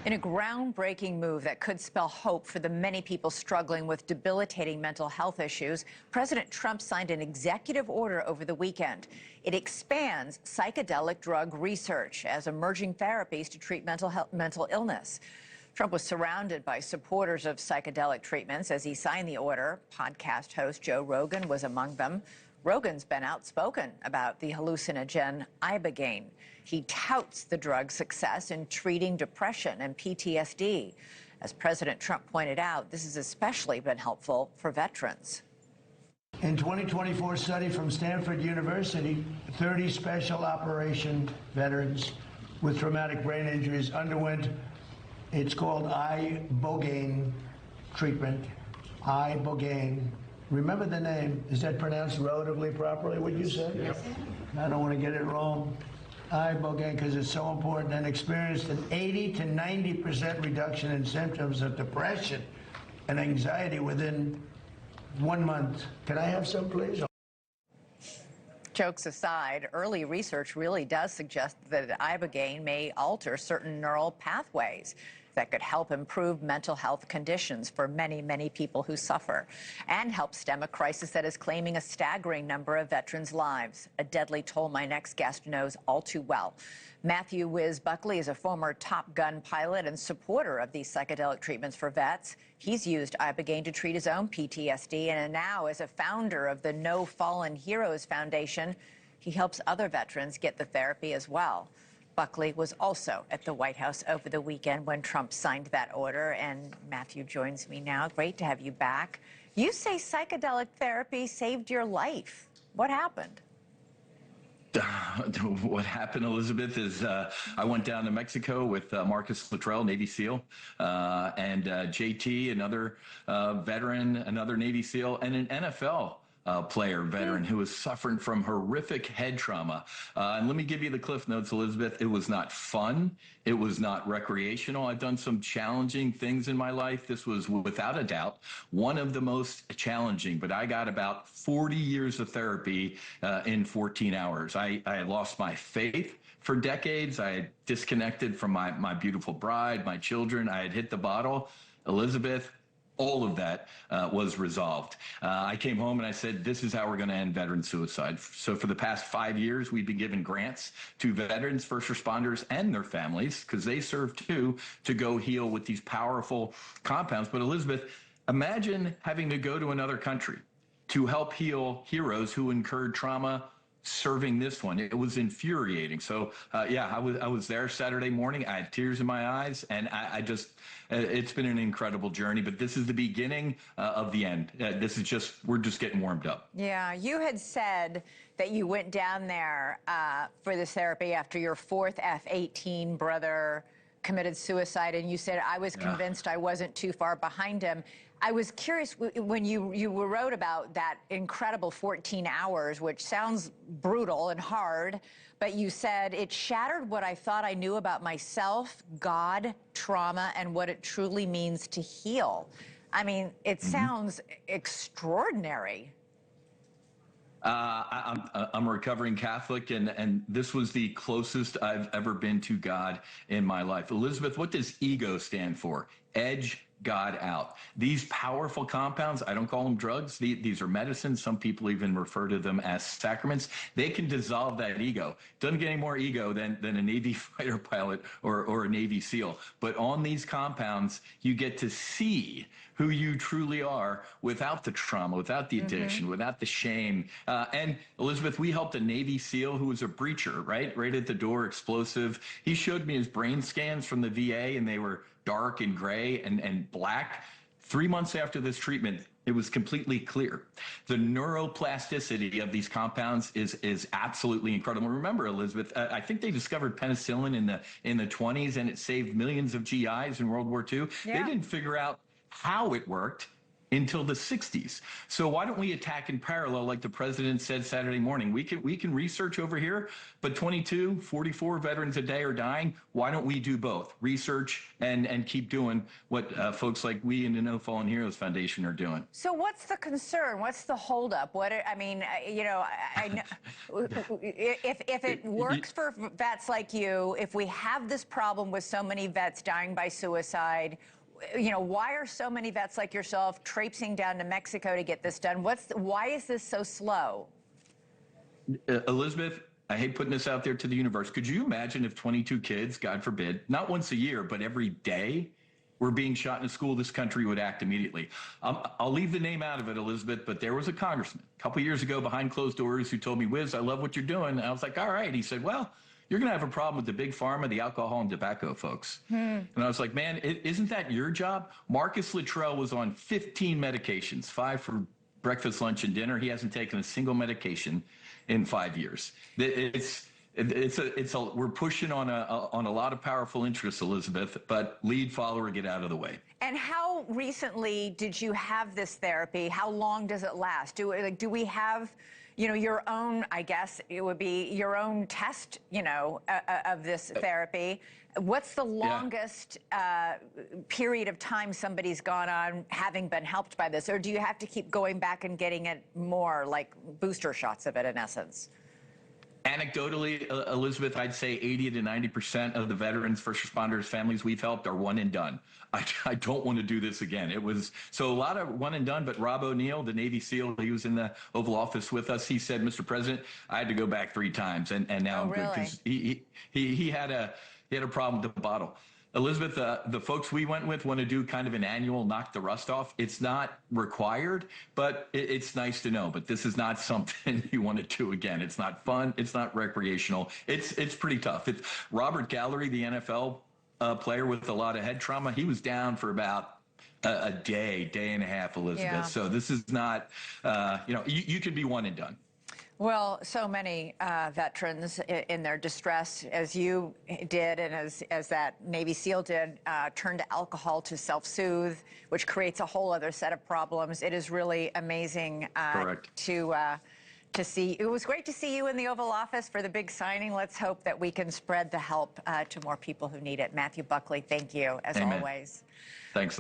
In a groundbreaking move that could spell hope for the many people struggling with debilitating mental health issues, President Trump signed an executive order over the weekend. It expands psychedelic drug research as emerging therapies to treat mental illness. Trump was surrounded by supporters of psychedelic treatments as he signed the order. Podcast host Joe Rogan was among them. Rogan's been outspoken about the hallucinogen ibogaine. He touts the drug's success in treating depression and PTSD. As President Trump pointed out, this has especially been helpful for veterans. In 2024 study from Stanford University, 30 special operation veterans with traumatic brain injuries underwent, it's called ibogaine treatment, ibogaine. Remember the name. Is that pronounced relatively properly, would you say? Yep. I don't want to get it wrong. Ibogaine, because it's so important, and experienced an 80 to 90% reduction in symptoms of depression and anxiety within 1 month. Can I have some, please? Jokes aside, early research really does suggest that ibogaine may alter certain neural pathways that could help improve mental health conditions for many, many people who suffer and help stem a crisis that is claiming a staggering number of veterans' lives, a deadly toll my next guest knows all too well. Matthew "Whiz" Buckley is a former Top Gun pilot and supporter of these psychedelic treatments for vets. He's used ibogaine to treat his own PTSD, and now as a founder of the No Fallen Heroes Foundation, he helps other veterans get the therapy as well. Buckley was also at the White House over the weekend when Trump signed that order, and Matthew joins me now. Great to have you back. You say psychedelic therapy saved your life. What happened? What happened, Elizabeth, is I went down to Mexico with Marcus Luttrell, Navy SEAL, and JT, another veteran, another Navy SEAL, and an NFL player, veteran, who was suffering from horrific head trauma. And let me give you the cliff notes, Elizabeth. It was not fun. It was not recreational. I've done some challenging things in my life. This was, without a doubt, one of the most challenging, but I got about 40 years of therapy in 14 hours. I had lost my faith for decades. I had disconnected from my beautiful bride, my children. I had hit the bottle. Elizabeth, all of that was resolved. I came home and I said, this is how we're going to end veteran suicide. So for the past 5 years, we've been giving grants to veterans, first responders, and their families, because they serve too, to go heal with these powerful compounds. But Elizabeth, imagine having to go to another country to help heal heroes who incurred trauma serving this one. It was infuriating. So yeah, I was there Saturday morning. I had tears in my eyes, and I just, it's been an incredible journey, but this is the beginning of the end. This is just, we're just getting warmed up. Yeah, you had said that you went down there for this therapy after your fourth F-18 brother committed suicide, and you said, I was convinced I wasn't too far behind him. I was curious, when you wrote about that incredible 14 hours, which sounds brutal and hard, but you said, it shattered what I thought I knew about myself, God, trauma, and what it truly means to heal. I mean, it sounds extraordinary. I'm a recovering Catholic, and this was the closest I've ever been to God in my life. Elizabeth, what does ego stand for? Edge God out. These powerful compounds, I don't call them drugs. These are medicines. Some people even refer to them as sacraments. They can dissolve that ego. Doesn't get any more ego than a Navy fighter pilot or a Navy SEAL. But on these compounds, you get to see who you truly are without the trauma, without the addiction, without the shame. And Elizabeth, we helped a Navy SEAL who was a breacher, right at the door, explosive. He showed me his brain scans from the VA, and they were dark and gray and black. 3 months after this treatment, it was completely clear. The neuroplasticity of these compounds is absolutely incredible. Remember, Elizabeth, I think they discovered penicillin in the 20s, and it saved millions of GIs in World War II. Yeah. They didn't figure out how it worked. until the 60s. So why don't we attack in parallel, like the president said Saturday morning? We can research over here, but 44 veterans a day are dying. Why don't we do both? Research and keep doing what folks like we in the No Fallen Heroes Foundation are doing. So what's the concern? What's the holdup? I mean, I know if it works for vets like you, if we have this problem with so many vets dying by suicide, why are so many vets like yourself traipsing down to Mexico to get this done? Why is this so slow? Elizabeth, I hate putting this out there to the universe. Could you imagine if 22 kids, God forbid, not once a year, but every day, were being shot in a school? This country would act immediately. I'll leave the name out of it, Elizabeth, but there was a congressman a couple years ago behind closed doors who told me, Whiz, I love what you're doing. And I was like, all right. He said, well, you're going to have a problem with the big pharma, the alcohol and tobacco folks. And I was like, man, isn't that your job? Marcus Luttrell was on 15 medications, 5 for breakfast, lunch, and dinner. He hasn't taken a single medication in 5 years. We're pushing on a lot of powerful interests, Elizabeth, but lead, follower, get out of the way. And how recently did you have this therapy? How long does it last? Do we have, your own, I guess it would be your own test, of this therapy? What's the longest period of time somebody's gone on having been helped by this? Or do you have to keep going back and getting it more, like booster shots of it in essence? Anecdotally, Elizabeth, I'd say 80 to 90% of the veterans, first responders, families we've helped are one and done. I don't want to do this again. It was so a lot of one and done, but Rob O'Neill, the Navy SEAL, he was in the Oval Office with us. He said, Mr. President, I had to go back 3 times, and now I'm good, because he had a problem with the bottle. Elizabeth, the folks we went with want to do kind of an annual knock the rust off. It's not required, but it's nice to know. But this is not something you want to do again. It's not fun. It's not recreational. It's pretty tough. It's Robert Gallery, the NFL player with a lot of head trauma. He was down for about a day and a half, Elizabeth. Yeah. So this is not, you could be one and done. Well, so many veterans in their distress, as you did and as that Navy SEAL did, turn to alcohol to self-soothe, which creates a whole other set of problems. It is really amazing to see. It was great to see you in the Oval Office for the big signing. Let's hope that we can spread the help to more people who need it. Matthew Buckley, thank you, as always. Thanks.